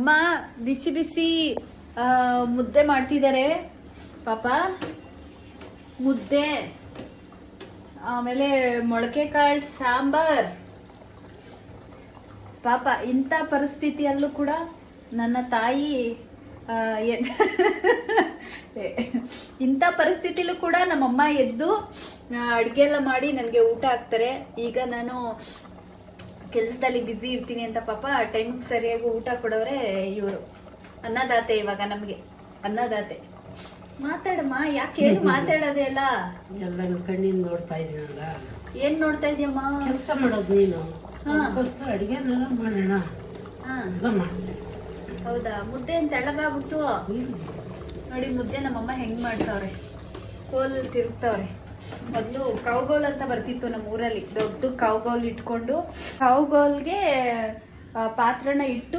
ಅಮ್ಮ ಬಿಸಿ ಬಿಸಿ ಮುದ್ದೆ ಮಾಡ್ತಿದ್ದಾರೆ ಪಾಪ. ಮುದ್ದೆ, ಆಮೇಲೆ ಮೊಳಕೆ ಕಾಳು ಸಾಂಬಾರ್. ಪಾಪ ಇಂಥ ಪರಿಸ್ಥಿತಿಯಲ್ಲೂ ಕೂಡ ನನ್ನ ತಾಯಿ ಇಂಥ ಪರಿಸ್ಥಿತಿಲೂ ಕೂಡ ನಮ್ಮಮ್ಮ ಎದ್ದು ಅಡುಗೆ ಎಲ್ಲ ಮಾಡಿ ನನಗೆ ಊಟ ಹಾಕ್ತಾರೆ. ಈಗ ನಾನು ಕೆಲಸದಲ್ಲಿ ಬ್ಯುಸಿ ಇರ್ತೀನಿ ಅಂತ ಪಾಪ ಟೈಮಿಗೆ ಸರಿಯಾಗಿ ಊಟ ಕೊಡೋರೆ ಇವರು. ಅನ್ನದಾತೆ ಇವಾಗ ನಮಗೆ, ಅನ್ನದಾತೆ. ಮಾತಾಡಮ್ಮ, ಯಾಕೆ ಏನು ಮಾತಾಡೋದೇ ಅಲ್ಲ? ಎಲ್ಲ ಕಣ್ಣಿಂದ ನೋಡ್ತಾ ಇದೀನಲ್ಲ. ಏನ್ ನೋಡ್ತಾ ಇದೀಯಮ್ಮ? ಕೆಲಸ ಮಾಡೋದು ನೀನು. ಅಡಿಗೆನೆಲ್ಲ ಮಾಡೋಣ. ಹೌದಾ? ಮುದ್ದೆ ಅಂತ ತೆಳ್ಳಗಾಗ್ಬಿಡ್ತು ನೋಡಿ. ಮುದ್ದೆ ನಮ್ಮಮ್ಮ ಹೆಂಗ್ ಮಾಡ್ತಾವ್ರೆ, ಕೋಲ್ ತಿರುಗ್ತಾವ್ರೆ. ಮೊದಲು ಕೌಗೋಲ್ ಅಂತ ಬರ್ತಿತ್ತು ನಮ್ಮ ಊರಲ್ಲಿ. ದೊಡ್ಡ ಕೌಗೋಲ್ ಇಟ್ಕೊಂಡು ಕೌಗೋಲ್ಗೆ ಪಾತ್ರನ ಇಟ್ಟು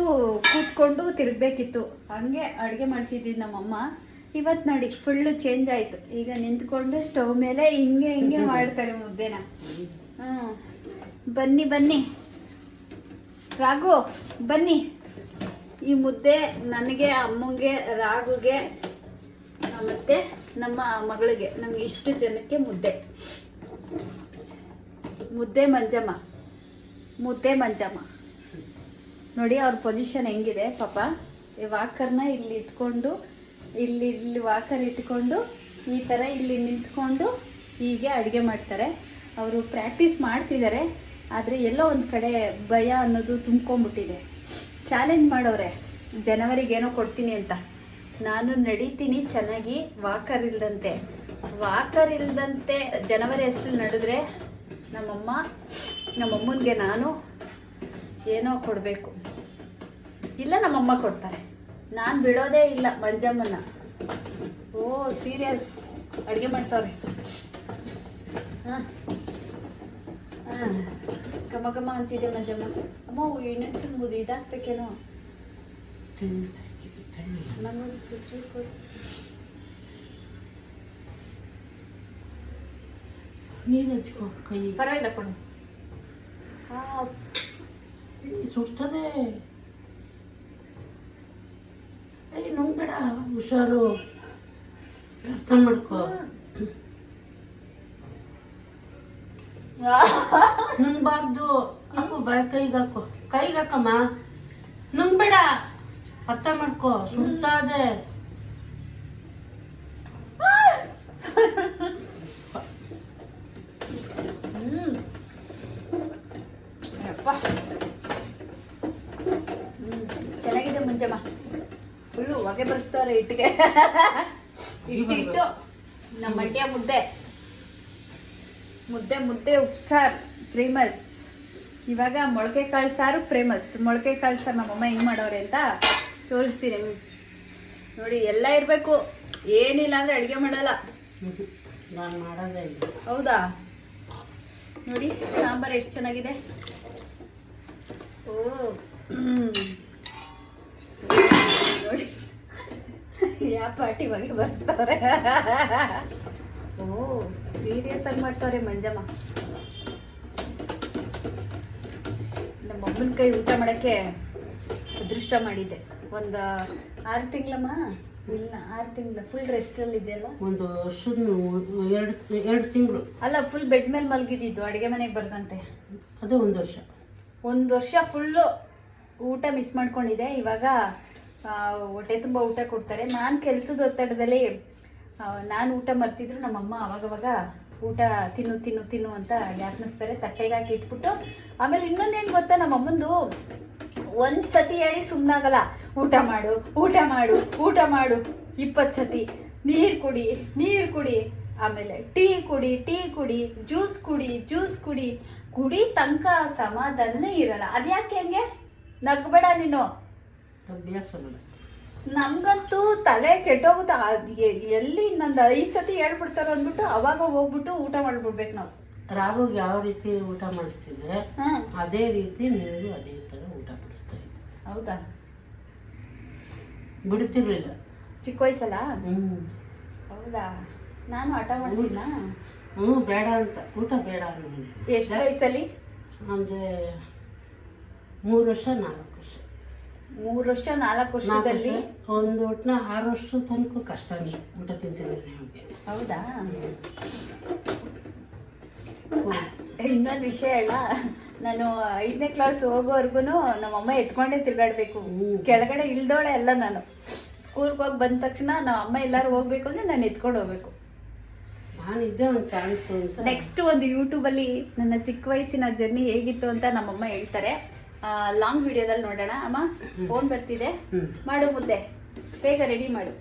ಕೂತ್ಕೊಂಡು ತಿರುಗ್ಬೇಕಿತ್ತು. ಹಂಗೆ ಅಡುಗೆ ಮಾಡ್ತಿದ್ದಿದ್ದು ನಮ್ಮಮ್ಮ. ಇವತ್ತು ನೋಡಿ ಫುಲ್ಲು ಚೇಂಜ್ ಆಯಿತು. ಈಗ ನಿಂತ್ಕೊಂಡು ಸ್ಟವ್ ಮೇಲೆ ಹಿಂಗೆ ಹಿಂಗೆ ಮಾಡ್ತಾರೆ ಮುದ್ದೆನ. ಬನ್ನಿ ಬನ್ನಿ ರಾಘು, ಬನ್ನಿ. ಈ ಮುದ್ದೆ ನನಗೆ, ಅಮ್ಮಂಗೆ, ರಾಘುಗೆ ಮತ್ತೆ ನಮ್ಮ ಮಗಳಿಗೆ, ನಮ್ಗೆ ಇಷ್ಟು ಜನಕ್ಕೆ ಮುದ್ದೆ. ಮುದ್ದೆ ಮಂಜಮ್ಮ, ಮುದ್ದೆ ಮಂಜಮ್ಮ ನೋಡಿ ಅವ್ರ ಪೊಸಿಷನ್ ಹೆಂಗಿದೆ ಪಾಪ. ಈ ವಾಕರ್ನ ಇಲ್ಲಿ ಇಟ್ಕೊಂಡು, ಇಲ್ಲಿ ವಾಕರ್ ಇಟ್ಕೊಂಡು ಈ ಥರ ಇಲ್ಲಿ ನಿಂತ್ಕೊಂಡು ಹೀಗೆ ಅಡುಗೆ ಮಾಡ್ತಾರೆ. ಅವರು ಪ್ರಾಕ್ಟೀಸ್ ಮಾಡ್ತಿದ್ದಾರೆ. ಆದರೆ ಎಲ್ಲೋ ಒಂದು ಕಡೆ ಭಯ ಅನ್ನೋದು ತುಂಬ್ಕೊಂಡ್ಬಿಟ್ಟಿದೆ. ಚಾಲೆಂಜ್ ಮಾಡೋರೆ ಜನವರಿಗೇನೋ ಕೊಡ್ತೀನಿ ಅಂತ. ನಾನು ನಡೀತೀನಿ ಚೆನ್ನಾಗಿ, ವಾಕರ್ ಇಲ್ದಂತೆ. ವಾಕರ್ ಇಲ್ದಂತೆ ಜನವರಿ ಅಷ್ಟು ನಡೆದ್ರೆ ನಮ್ಮಮ್ಮನಿಗೆ ನಾನು ಏನೋ ಕೊಡಬೇಕು. ಇಲ್ಲ ನಮ್ಮಮ್ಮ ಕೊಡ್ತಾರೆ. ನಾನು ಬಿಡೋದೇ ಇಲ್ಲ ಮಂಜಮ್ಮನ. ಓ ಸೀರಿಯಸ್ ಅಡುಗೆ ಮಾಡ್ತಾವ್ರೆ. ಹಾಂ ಹಾಂ ಘಮ ಘಮ ಅಂತಿದೆ ಮಂಜಮ್ಮ. ಅಮ್ಮ ಇನ್ನೊಂಚೂರು ಮುದ್ದು ಇದಾಕ್ಬೇಕೇನೋ? ನೀರು ಹಚ್ಕೋ ಕೈ. ಪರವಾಗಿಲ್ಲ ಕೊಡು. ಸುಡ್ತದೆ. ನುಂಗ್ಬೇಡ, ಹುಷಾರು, ಅರ್ಥ ಮಾಡ್ಕೋ. ನುಂಗ್ಬಾರ್ದು. ಹಾಕು ಬಾಯ್, ಕೈಗಾಕಮ್ಮ. ನುಂಗ್ಬೇಡ, ಅರ್ಥ ಮಾಡ್ಕೋ. ಸುಡ್ತಾದೆ. ಚೆನ್ನಾಗಿದೆ ಮುಂಜಮ್ಮ. ಫುಲ್ಲು ಹೊಗೆ ಬರೆಸ್ತವ್ರೆ ಇಟ್ಟಿಗೆ. ಇಟ್ಟು ನಮ್ಮ ಮಂಡ್ಯ ಮುದ್ದೆ, ಮುದ್ದೆ ಮುದ್ದೆ ಉಪ್ಸಾರು ಫೇಮಸ್. ಇವಾಗ ಮೊಳಕೆ ಕಾಳು ಸಾರು ಫೇಮಸ್. ಮೊಳಕೆ ಕಾಳು ಸಾರು ನಮ್ಮಮ್ಮ ಹೆಂಗೆ ಮಾಡೋರೆ ಅಂತ ತೋರಿಸ್ತೀನಿ ನೋಡಿ. ಎಲ್ಲ ಇರಬೇಕು, ಏನಿಲ್ಲ ಅಂದರೆ ಅಡುಗೆ ಮಾಡಲ್ಲ. ನಾನು ಮಾಡೋದೇ ಇಲ್ಲ. ಹೌದಾ? ನೋಡಿ ಸಾಂಬಾರು ಎಷ್ಟು ಚೆನ್ನಾಗಿದೆ. ಓ ನೋಡಿ ಯಾವ ಪಾರ್ಟಿ ಬಗ್ಗೆ ಬರ್ಸ್ತವ್ರೆ. ಓ ಸೀರಿಯಸ್ ಆಗಿ ಮಾಡ್ತವ್ರೆ ಮಂಜಮ್ಮ. ನಮ್ಮ ಅಮ್ಮನ ಕೈ ಊಟ ಮಾಡೋಕ್ಕೆ ಅದೃಷ್ಟ ಮಾಡಿದ್ದೆ. ಒಂದು 6 ತಿಂಗಳಮ್ಮ, ಇಲ್ಲ 6 ತಿಂಗಳು ಫುಲ್ ರೆಸ್ಟಲ್ಲಿ ಇದೆಯಲ್ಲ. ಒಂದು ವರ್ಷದ 2 ತಿಂಗಳು ಅಲ್ಲ, ಫುಲ್ ಬೆಡ್ ಮೇಲೆ ಮಲಗಿದ್ದು ಅಡುಗೆ ಮನೆಗೆ ಬರ್ದಂತೆ. ಅದು 1 ವರ್ಷ. 1 ವರ್ಷ ಫುಲ್ಲು ಊಟ ಮಿಸ್ ಮಾಡ್ಕೊಂಡಿದ್ದೆ. ಇವಾಗ ಹೊಟ್ಟೆ ತುಂಬ ಊಟ ಕೊಡ್ತಾರೆ. ನಾನು ಕೆಲಸದ ಒತ್ತಡದಲ್ಲಿ ನಾನು ಊಟ ಮರ್ತಿದ್ರು ನಮ್ಮಮ್ಮ ಅವಾಗವಾಗ ಊಟ ತಿನ್ನು ತಿನ್ನು ತಿನ್ನು ಅಂತ ಜ್ಞಾಪನಿಸ್ತಾರೆ. ತಟ್ಟೆಗೆ ಹಾಕಿ ಇಟ್ಬಿಟ್ಟು. ಆಮೇಲೆ ಇನ್ನೊಂದೇನು ಗೊತ್ತಾ, ನಮ್ಮಮ್ಮಂದು ಒಂದು ಸತಿ ಹೇಳಿ ಸುಮ್ಮನಾಗಲ್ಲ. ಊಟ ಮಾಡು, ಊಟ ಮಾಡು, ಊಟ ಮಾಡು 20 ಸತಿ. ನೀರು ಕುಡಿ, ನೀರು ಕುಡಿ, ಆಮೇಲೆ ಟೀ ಕುಡಿ, ಟೀ ಕುಡಿ, ಜ್ಯೂಸ್ ಕುಡಿ, ಜ್ಯೂಸ್ ಕುಡಿ. ಕುಡಿ ತನಕ ಸಮಾಧಾನ ಇರಲ್ಲ. ಅದ್ಯಾಕೆ ಹಂಗೆ? ನಗ್ಬೇಡ ನೀನು. ಅಭ್ಯಾಸ ಬೇಡ. ನಮ್ಗಂತೂ ತಲೆ ಕೆಟ್ಟೋಗುತ್ತೆ. ಎಲ್ಲಿ ಇನ್ನೊಂದು 5 ಸತಿ ಹೇಳ್ಬಿಡ್ತಾರ ಅಂದ್ಬಿಟ್ಟು ಅವಾಗ ಹೋಗ್ಬಿಟ್ಟು ಊಟ ಮಾಡ್ಬಿಡ್ಬೇಕು ನಾವು. ರಾಘುಗೆ ಯಾವ ರೀತಿ ಊಟ ಮಾಡಿಸ್ತಿದ್ದೆ ಅದೇ ರೀತಿ ನೀವು ಅದೇ ಥರ ಊಟ ಮಾಡಿಸ್ತಾ ಇದ್ದೆ. ಹೌದಾ? ಬಿಡ್ತಿರ್ಲಿಲ್ಲ ಚಿಕ್ಕ ವಯಸ್ಸಲ್ಲ? ಹೌದಾ? ನಾನು ಆಟ ಮಾಡ್ತೀನ. ಬೇಡ ಅಂತ ಊಟ ಬೇಡ ಅನ್ನೋದು. ಎಷ್ಟು ವಯಸ್ಸಲ್ಲಿ? ಅಂದರೆ 3 ವರ್ಷ 4 ವರ್ಷ. 3 ವರ್ಷ 4 ವರ್ಷದಲ್ಲಿ ಒಂದು ಒಟ್ಟಿನ 6 ವರ್ಷ ತನಕ ಕಷ್ಟನೇ ಊಟ ತಿಂತಿದ್ರೆ ನಮಗೆ. ಹೌದಾ? ಇನ್ನೊಂದು ವಿಷಯ ಹೇಳ, ನಾನು 5ನೇ ಕ್ಲಾಸ್ ಹೋಗೋವರೆಗೂ ನಮ್ಮಮ್ಮ ಎತ್ಕೊಂಡೇ ತಿರ್ಗಾಡ್ಬೇಕು. ಕೆಳಗಡೆ ಇಳ್ದೋಳೆ ಅಲ್ಲ ನಾನು. ಸ್ಕೂಲ್ಗೆ ಹೋಗಿ ಬಂದ ತಕ್ಷಣ ನಮ್ಮ ಅಮ್ಮ ಎಲ್ಲಾರು ಹೋಗ್ಬೇಕು ಅಂದ್ರೆ ನಾನು ಎತ್ಕೊಂಡು ಹೋಗ್ಬೇಕು. ನಾನಿದ್ದೆ ಒಂದು ಚಾನ್ಸ್ ಅಂತ. ನೆಕ್ಸ್ಟ್ ಒಂದು ಯೂಟ್ಯೂಬಲ್ಲಿ ನನ್ನ ಚಿಕ್ಕ ವಯಸ್ಸಿನ ಜರ್ನಿ ಹೇಗಿತ್ತು ಅಂತ ನಮ್ಮಮ್ಮ ಹೇಳ್ತಾರೆ. ಲಾಂಗ್ ವಿಡಿಯೋದಲ್ಲಿ ನೋಡೋಣ. ಅಮ್ಮ ಫೋನ್ ಬರ್ತಿದೆ, ಮಾಡು ಮುದ್ದೆ, ಬೇಗ ರೆಡಿ ಮಾಡು.